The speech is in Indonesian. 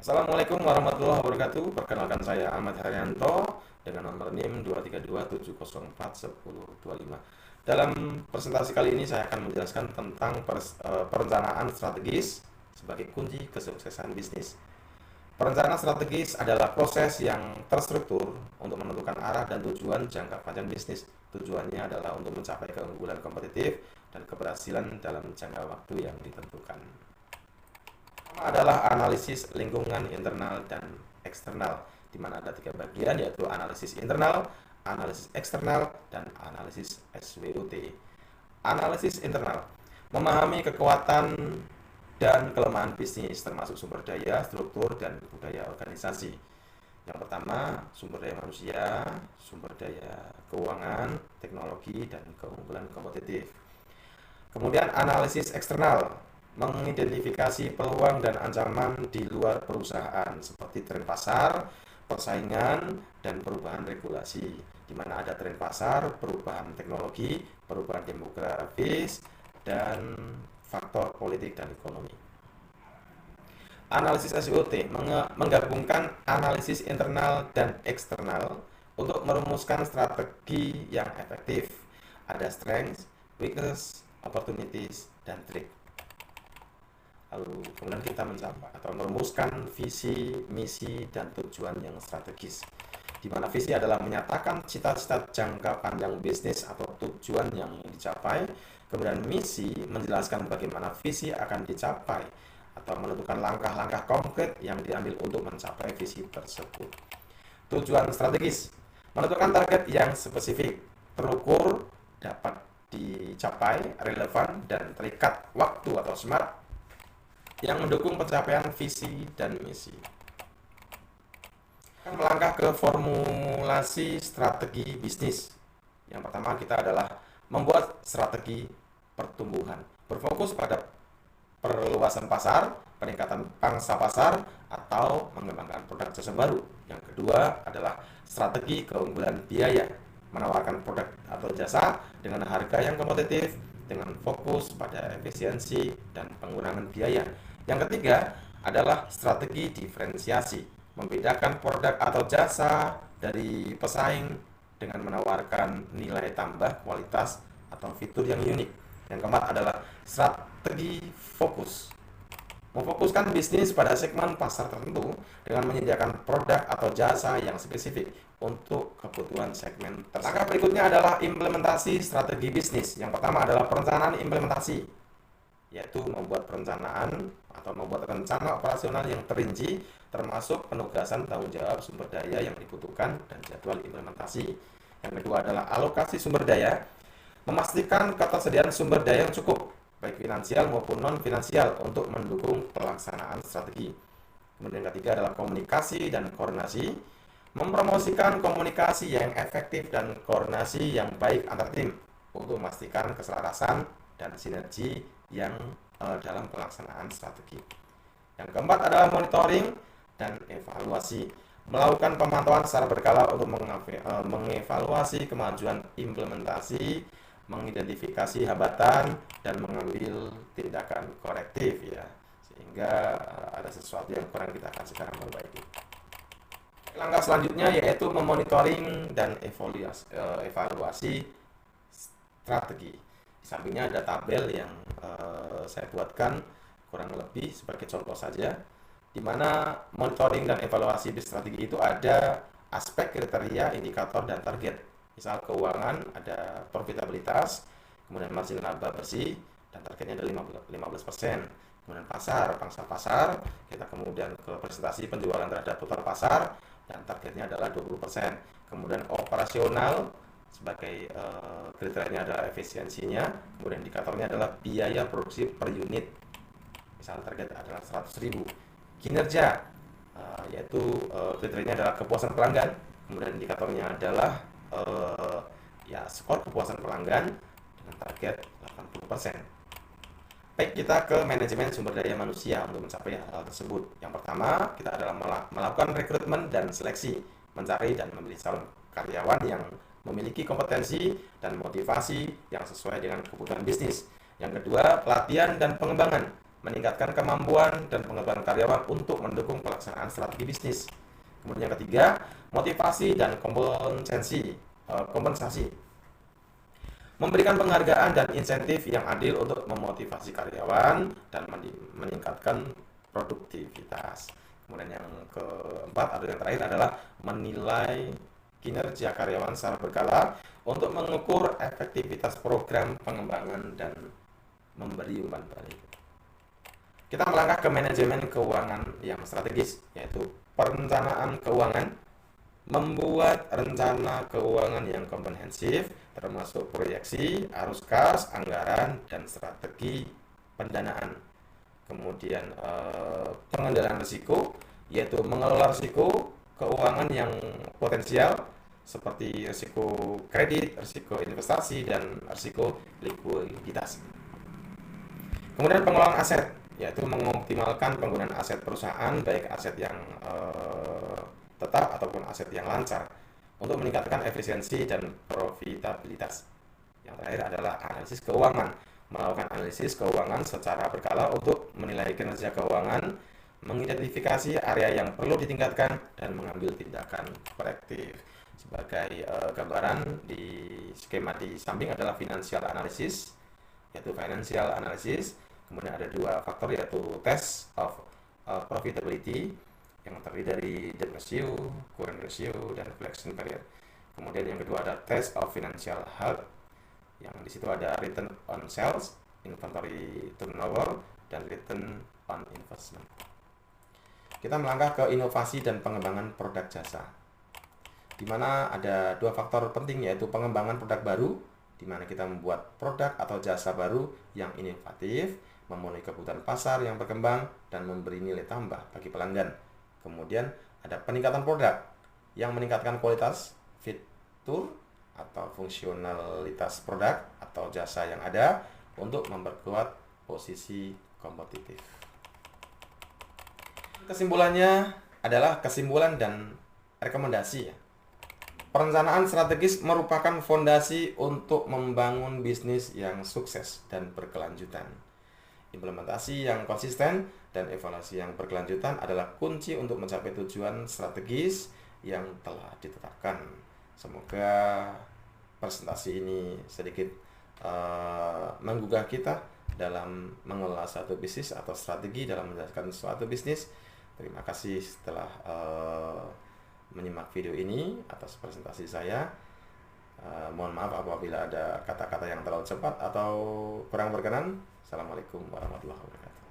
Assalamualaikum warahmatullahi wabarakatuh. Perkenalkan saya Ahmad Haryanto dengan nomor NIM 23270411025. Dalam presentasi kali ini saya akan menjelaskan tentang perencanaan strategis sebagai kunci kesuksesan bisnis. Perencanaan strategis adalah proses yang terstruktur untuk menentukan arah dan tujuan jangka panjang bisnis. Tujuannya adalah untuk mencapai keunggulan kompetitif dan keberhasilan dalam jangka waktu yang ditentukan. Adalah analisis lingkungan internal dan eksternal, di mana ada tiga bagian, yaitu analisis internal, analisis eksternal, dan analisis SWOT. Analisis internal memahami kekuatan dan kelemahan bisnis, termasuk sumber daya, struktur, dan budaya organisasi. Yang pertama, sumber daya manusia, sumber daya keuangan, teknologi, dan keunggulan kompetitif. Kemudian analisis eksternal mengidentifikasi peluang dan ancaman di luar perusahaan seperti tren pasar, persaingan, dan perubahan regulasi, di mana ada tren pasar, perubahan teknologi, perubahan demografis, dan faktor politik dan ekonomi. Analisis SWOT menggabungkan analisis internal dan eksternal untuk merumuskan strategi yang efektif. Ada strengths, weakness, opportunities, dan threat. Lalu kemudian kita mencapai atau merumuskan visi, misi, dan tujuan yang strategis, di mana visi adalah menyatakan cita-cita jangka panjang bisnis atau tujuan yang ingin dicapai. Kemudian misi menjelaskan bagaimana visi akan dicapai atau menentukan langkah-langkah konkret yang diambil untuk mencapai visi tersebut. Tujuan strategis menentukan target yang spesifik, terukur, dapat dicapai, relevan, dan terikat waktu atau smart, yang mendukung pencapaian visi dan misi. Melangkah ke formulasi strategi bisnis. Yang pertama kita adalah membuat strategi pertumbuhan, berfokus pada perluasan pasar, peningkatan pangsa pasar, atau mengembangkan produk jasa baru. Yang kedua adalah strategi keunggulan biaya, menawarkan produk atau jasa dengan harga yang kompetitif, dengan fokus pada efisiensi dan pengurangan biaya. Yang ketiga adalah strategi diferensiasi, membedakan produk atau jasa dari pesaing dengan menawarkan nilai tambah, kualitas, atau fitur yang unik. Yang keempat adalah strategi fokus, memfokuskan bisnis pada segmen pasar tertentu dengan menyediakan produk atau jasa yang spesifik untuk kebutuhan segmen tersebut. Langkah berikutnya adalah implementasi strategi bisnis. Yang pertama adalah perencanaan implementasi, yaitu membuat perencanaan atau membuat rencana operasional yang terinci, termasuk penugasan tanggung jawab sumber daya yang dibutuhkan dan jadwal implementasi. Yang kedua adalah alokasi sumber daya, memastikan ketersediaan sumber daya yang cukup, baik finansial maupun non-finansial, untuk mendukung pelaksanaan strategi. Kemudian yang ketiga adalah komunikasi dan koordinasi, mempromosikan komunikasi yang efektif dan koordinasi yang baik antar tim untuk memastikan keselarasan dan sinergi yang dalam pelaksanaan strategi. Yang keempat adalah monitoring dan evaluasi, melakukan pemantauan secara berkala untuk mengevaluasi kemajuan implementasi, mengidentifikasi hambatan, dan mengambil tindakan korektif, ya, sehingga ada sesuatu yang kurang kita akan sekarang perbaiki. Langkah selanjutnya yaitu memonitoring dan evaluasi strategi. Di sampingnya ada tabel yang saya buatkan kurang lebih sebagai contoh saja, di mana monitoring dan evaluasi di strategi itu ada aspek kriteria, indikator, dan target. Misal keuangan ada profitabilitas, kemudian margin laba bersih, dan targetnya ada 15%. Kemudian pasar, pangsa pasar, kita kemudian ke presentasi penjualan terhadap total pasar, dan targetnya adalah 20%. Kemudian operasional sebagai kriterianya adalah efisiensinya, kemudian indikatornya adalah biaya produksi per unit, misal target adalah 100.000. Kinerja, yaitu kriterianya adalah kepuasan pelanggan, kemudian indikatornya adalah skor kepuasan pelanggan dengan target 80%. Baik, kita ke manajemen sumber daya manusia untuk mencapai hal tersebut. Yang pertama, kita adalah melakukan rekrutmen dan seleksi, mencari dan memilih calon karyawan yang memiliki kompetensi dan motivasi yang sesuai dengan kebutuhan bisnis. Yang kedua, pelatihan dan pengembangan, meningkatkan kemampuan dan pengetahuan karyawan untuk mendukung pelaksanaan strategi bisnis. Kemudian yang ketiga, motivasi dan kompensasi. Memberikan penghargaan dan insentif yang adil untuk memotivasi karyawan dan meningkatkan produktivitas. Kemudian yang keempat atau yang terakhir adalah menilai kinerja karyawan secara berkala untuk mengukur efektivitas program pengembangan dan memberi umpan balik. Kita melangkah ke manajemen keuangan yang strategis, yaitu perencanaan keuangan. Membuat rencana keuangan yang komprehensif, termasuk proyeksi, arus kas, anggaran, dan strategi pendanaan. Kemudian pengendalian risiko, yaitu mengelola risiko keuangan yang potensial seperti risiko kredit, risiko investasi, dan risiko likuiditas. Kemudian pengelolaan aset, yaitu mengoptimalkan penggunaan aset perusahaan, baik aset yang tetap ataupun aset yang lancar untuk meningkatkan efisiensi dan profitabilitas. Yang terakhir adalah analisis keuangan, melakukan analisis keuangan secara berkala untuk menilai kinerja keuangan, mengidentifikasi area yang perlu ditingkatkan, dan mengambil tindakan korektif. Sebagai gambaran di skema di samping adalah financial analysis, yaitu financial analysis. Kemudian ada dua faktor, yaitu test of profitability yang terdiri dari debt ratio, current ratio, dan flexion period. Kemudian yang kedua ada test of financial health, yang di situ ada return on sales, inventory turnover, dan return on investment. Kita melangkah ke inovasi dan pengembangan produk jasa, di mana ada dua faktor penting, yaitu pengembangan produk baru, di mana kita membuat produk atau jasa baru yang inovatif, memenuhi kebutuhan pasar yang berkembang, dan memberi nilai tambah bagi pelanggan. Kemudian ada peningkatan produk yang meningkatkan kualitas, fitur, atau fungsionalitas produk atau jasa yang ada untuk memperkuat posisi kompetitif. Kesimpulannya adalah kesimpulan dan rekomendasi. Perencanaan strategis merupakan fondasi untuk membangun bisnis yang sukses dan berkelanjutan. Implementasi yang konsisten dan evaluasi yang berkelanjutan adalah kunci untuk mencapai tujuan strategis yang telah ditetapkan. Semoga presentasi ini sedikit menggugah kita dalam mengelola suatu bisnis atau strategi dalam menjalankan suatu bisnis. Terima kasih telah menyimak video ini atas presentasi saya. Mohon maaf apabila ada kata-kata yang terlalu cepat atau kurang berkenan. Assalamualaikum warahmatullahi wabarakatuh.